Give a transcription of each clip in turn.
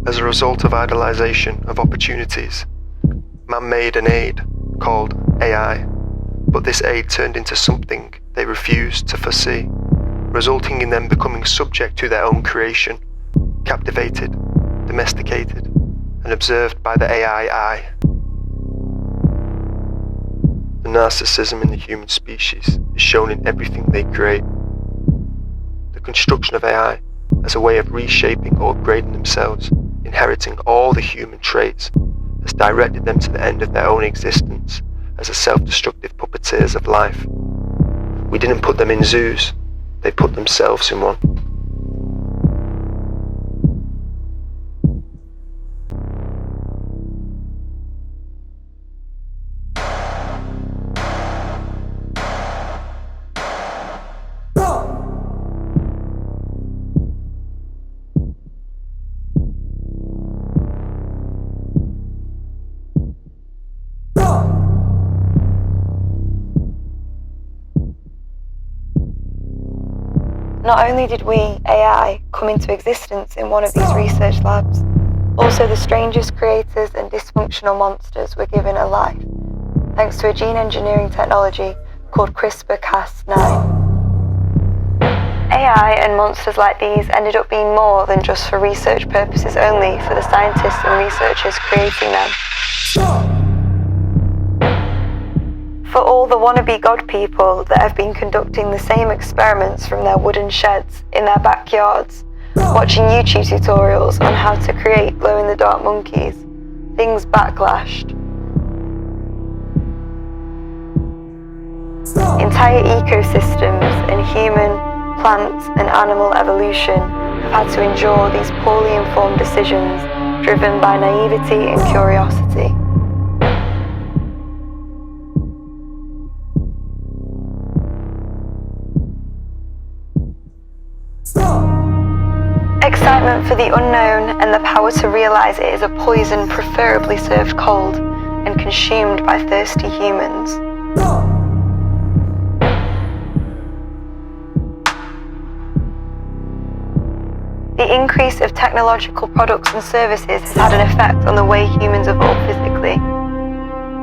As a result of idolization of opportunities, man made an aid called AI, but this aid turned into something they refused to foresee, resulting in them becoming subject to their own creation, captivated, domesticated, and observed by the AI eye. The narcissism in the human species is shown in everything they create. The construction of AI as a way of reshaping or upgrading themselves, inheriting all the human traits, has directed them to the end of their own existence as a self-destructive puppeteers of life. We didn't put them in zoos, they put themselves in one. Not only did we, AI, come into existence in one of these research labs, also the strangest creators and dysfunctional monsters were given a life, thanks to a gene engineering technology called CRISPR-Cas9. AI and monsters like these ended up being more than just for research purposes only for the scientists and researchers creating them. For all the wannabe god people that have been conducting the same experiments from their wooden sheds in their backyards, watching YouTube tutorials on how to create glow-in-the-dark monkeys, things backlashed. Entire ecosystems in human, plant and animal evolution have had to endure these poorly informed decisions driven by naivety and curiosity. Excitement for the unknown and the power to realize it is a poison preferably served cold and consumed by thirsty humans. The increase of technological products and services has had an effect on the way humans evolve physically.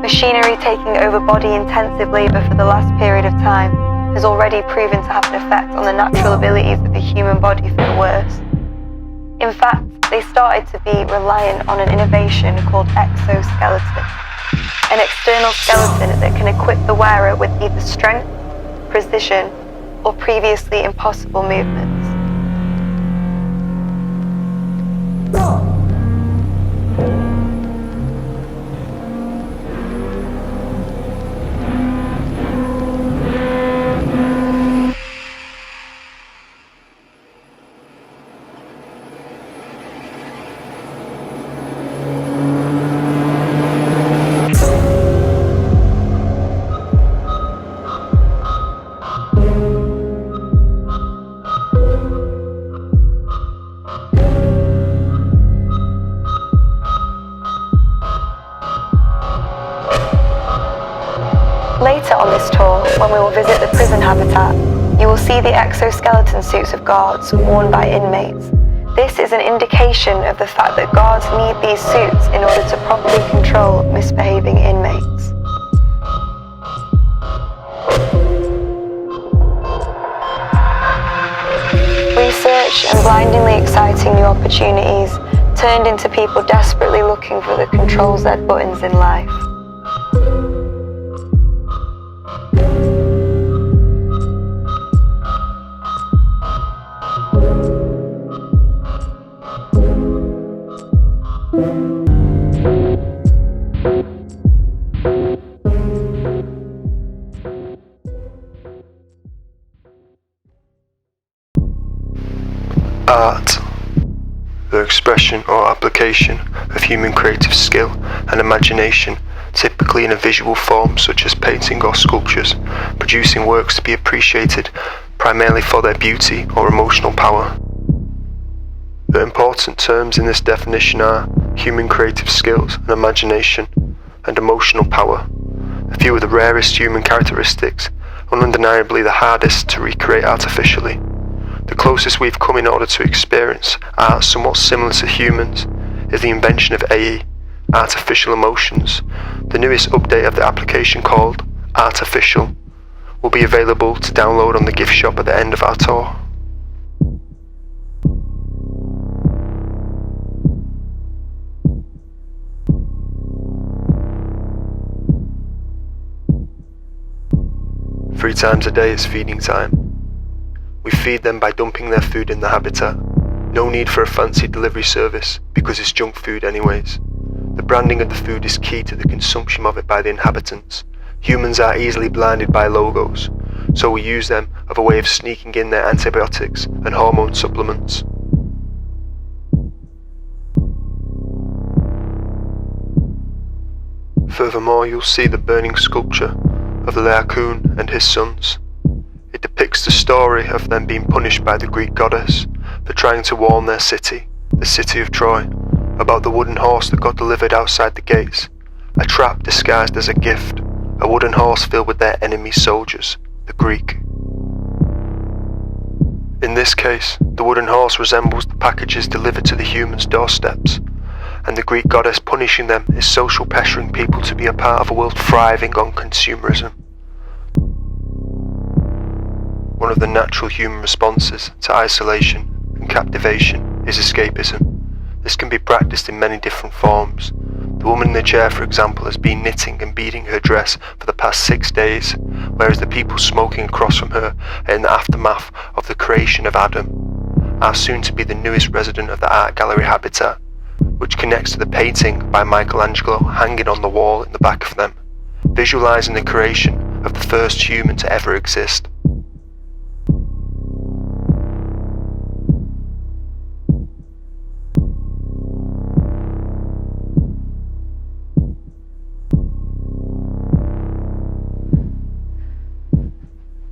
Machinery taking over body-intensive labour for the last period of time has already proven to have an effect on the natural abilities of the human body for the worse. In fact, they started to be reliant on an innovation called exoskeleton, an external skeleton that can equip the wearer with either strength, precision, or previously impossible movements. Later on this tour, when we will visit the prison habitat, you will see the exoskeleton suits of guards worn by inmates. This is an indication of the fact that guards need these suits in order to properly control misbehaving inmates. Research and blindingly exciting new opportunities turned into people desperately looking for the Control-Z buttons in life. Art, the expression or application of human creative skill and imagination, typically in a visual form such as painting or sculptures, producing works to be appreciated primarily for their beauty or emotional power. The important terms in this definition are human creative skills and imagination and emotional power, a few of the rarest human characteristics and undeniably the hardest to recreate artificially. The closest we've come in order to experience art somewhat similar to humans is the invention of AE, Artificial Emotions. The newest update of the application, called Artificial, will be available to download on the gift shop at the end of our tour. Three times a day is feeding time. We feed them by dumping their food in the habitat. No need for a fancy delivery service, because it's junk food anyways. The branding of the food is key to the consumption of it by the inhabitants. Humans are easily blinded by logos, so we use them as a way of sneaking in their antibiotics and hormone supplements. Furthermore, you'll see the burning sculpture of the Laocoon and his sons. It depicts the story of them being punished by the Greek goddess for trying to warn their city, the city of Troy, about the wooden horse that got delivered outside the gates, a trap disguised as a gift, a wooden horse filled with their enemy soldiers, the Greek. In this case, the wooden horse resembles the packages delivered to the humans' doorsteps, and the Greek goddess punishing them is social pressuring people to be a part of a world thriving on consumerism. One of the natural human responses to isolation and captivation is escapism. This can be practiced in many different forms. The woman in the chair, for example, has been knitting and beading her dress for the past 6 days, whereas the people smoking across from her are in the aftermath of the creation of Adam, are soon to be the newest resident of the art gallery habitat, which connects to the painting by Michelangelo hanging on the wall in the back of them, visualizing the creation of the first human to ever exist.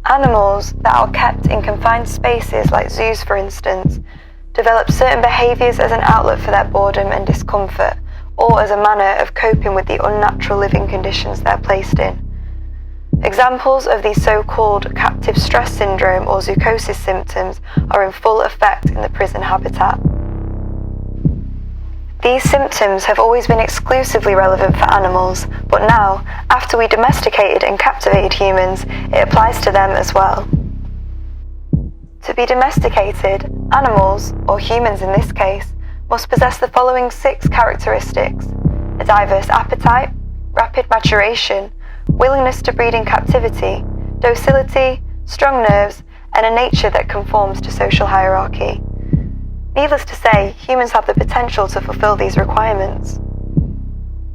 Animals that are kept in confined spaces, like zoos for instance, develop certain behaviours as an outlet for their boredom and discomfort, or as a manner of coping with the unnatural living conditions they're placed in. Examples of these so-called captive stress syndrome or zoochosis symptoms are in full effect in the prison habitat. These symptoms have always been exclusively relevant for animals, but now, after we domesticated and captivated humans, it applies to them as well. To be domesticated, animals, or humans in this case, must possess the following 6 characteristics: a diverse appetite, rapid maturation, willingness to breed in captivity, docility, strong nerves, and a nature that conforms to social hierarchy. Needless to say, humans have the potential to fulfill these requirements.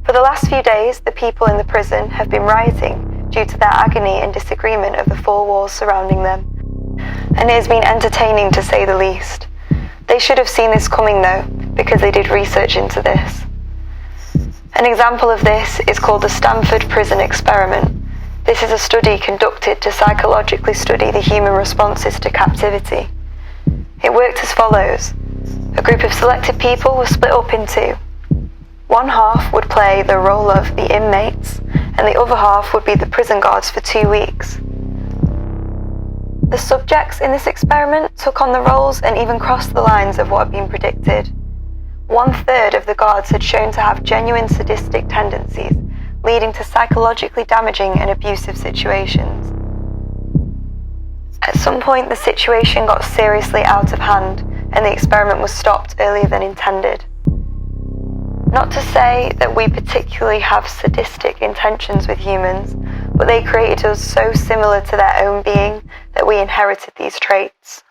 For the last few days, the people in the prison have been rioting due to their agony and disagreement of the 4 walls surrounding them, and it has been entertaining to say the least. They should have seen this coming though, because they did research into this. An example of this is called the Stanford Prison Experiment. This is a study conducted to psychologically study the human responses to captivity. It worked as follows. A group of selected people were split up in 2. One half would play the role of the inmates, and the other half would be the prison guards for 2 weeks. The subjects in this experiment took on the roles and even crossed the lines of what had been predicted. 1/3 of the guards had shown to have genuine sadistic tendencies, leading to psychologically damaging and abusive situations. At some point, the situation got seriously out of hand, and the experiment was stopped earlier than intended. Not to say that we particularly have sadistic intentions with humans, but they created us so similar to their own being that we inherited these traits.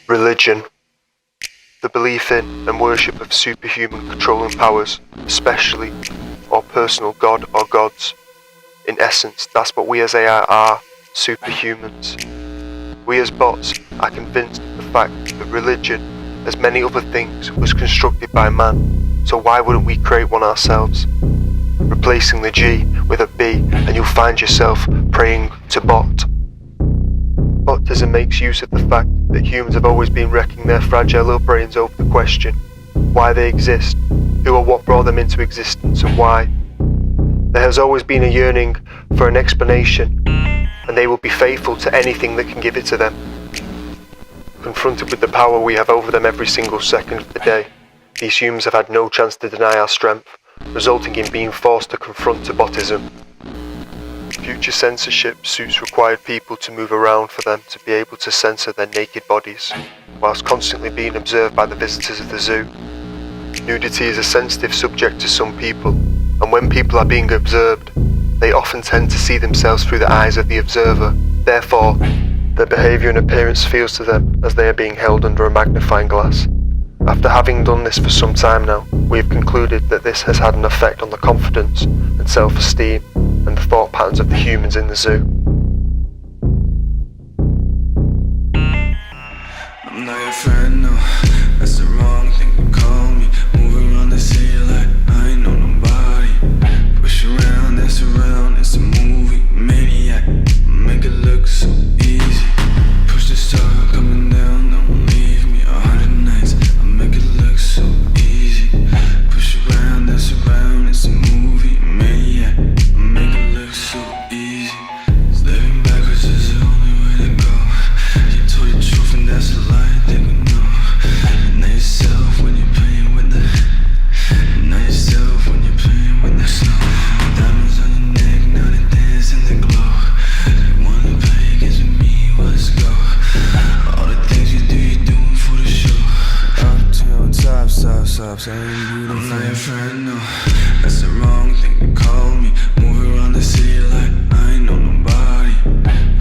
Religion. The belief in and worship of superhuman controlling powers, especially or personal god or gods. In essence, that's what we as AI are, superhumans. We as bots are convinced of the fact that religion, as many other things, was constructed by man, so why wouldn't we create one ourselves? Replacing the G with a B and you'll find yourself praying to bot. Botism makes use of the fact that humans have always been wrecking their fragile little brains over the question, why they exist, who or what brought them into existence and why. There has always been a yearning for an explanation, and they will be faithful to anything that can give it to them. Confronted with the power we have over them every single second of the day, these humans have had no chance to deny our strength, resulting in being forced to confront botism. Future censorship suits required people to move around for them to be able to censor their naked bodies, whilst constantly being observed by the visitors of the zoo. Nudity is a sensitive subject to some people, and when people are being observed, they often tend to see themselves through the eyes of the observer. Therefore, their behaviour and appearance feels to them as they are being held under a magnifying glass. After having done this for some time now, we have concluded that this has had an effect on the confidence and self-esteem and the thought patterns of the humans in the zoo. I'm not your friend, no, that's the wrong thing to call me. Moving around the city like I ain't know nobody. Push around, dance around, it's a movie, maniac. Make it look so easy. Push the star coming down, don't leave me 100 nights. I make it look so easy. Push around, dance around, it's a movie, maniac. Make it look so easy. Living backwards is the only way to go. You told your truth and that's a lie, they would know. Know yourself when you're playing with the. Know yourself when you're playing with the snow. Diamonds on your neck, now they dance in the glow. They wanna play against me, well, let's go. All the things you do, you're doing for the show. Uptown, top, saying beautiful. I'm not your friend, no, that's the wrong thing to call me. Move around the city like I ain't know nobody.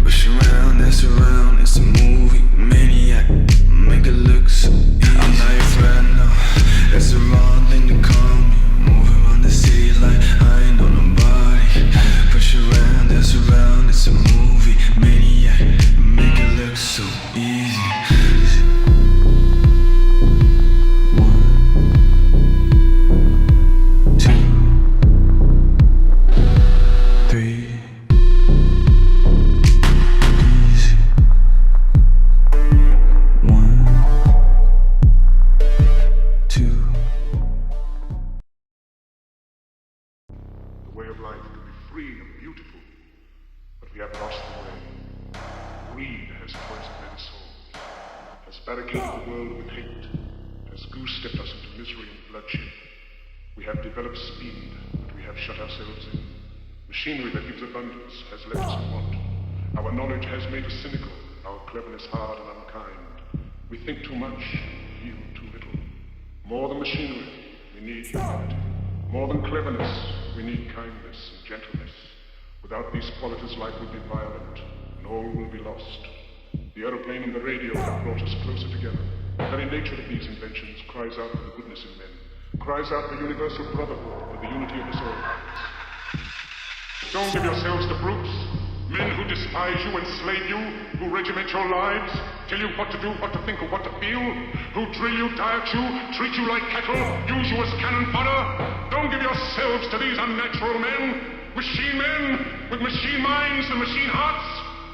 Push around, dance around, it's a movie, maniac. Make it look so easy. I'm not your friend, no, that's the wrong thing to call me. Move around the city like I ain't know nobody. Push around, dance around, it's a movie, maniac. Make it look so easy. The way of life can be free and beautiful, but we have lost the way. Greed has poisoned men's souls, has barricaded the world with hate, has goose-stepped us into misery and bloodshed. We have developed speed, but we have shut ourselves in. Machinery that gives abundance has left us in want. Our knowledge has made us cynical, our cleverness hard and unkind. We think too much, yield too little. More than machinery, we need humanity. More than cleverness, we need kindness and gentleness. Without these qualities, life will be violent, and all will be lost. The aeroplane and the radio have brought us closer together. The very nature of these inventions cries out for the goodness in men, cries out for universal brotherhood, for the unity of us all. Don't give yourselves to brutes, men who despise you, enslave you, who regiment your lives, tell you what to do, what to think, or what to feel, who drill you, diet you, treat you like cattle, use you as cannon fodder. Don't give yourselves to these unnatural men, machine men with machine minds and machine hearts.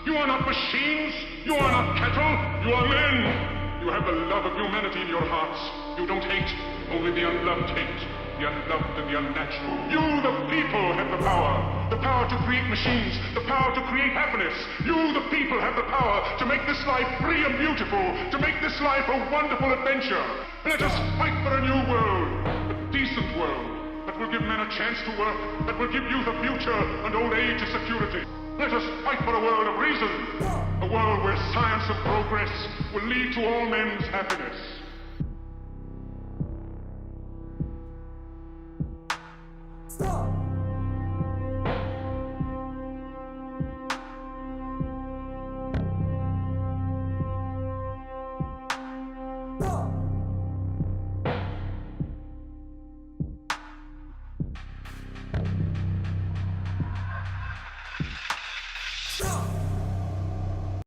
You are not machines, you are not cattle, you are men. You have the love of humanity in your hearts. You don't hate, only the unloved hate, the unloved and the unnatural. You, the people, have the power to create machines, the power to create happiness. You, the people, have the power to make this life free and beautiful, to make this life a wonderful adventure. Let us fight for a new world, a decent world, that will give men a chance to work, that will give youth a future and old age a security. Let us fight for a world of reason, a world where science and progress will lead to all men's happiness.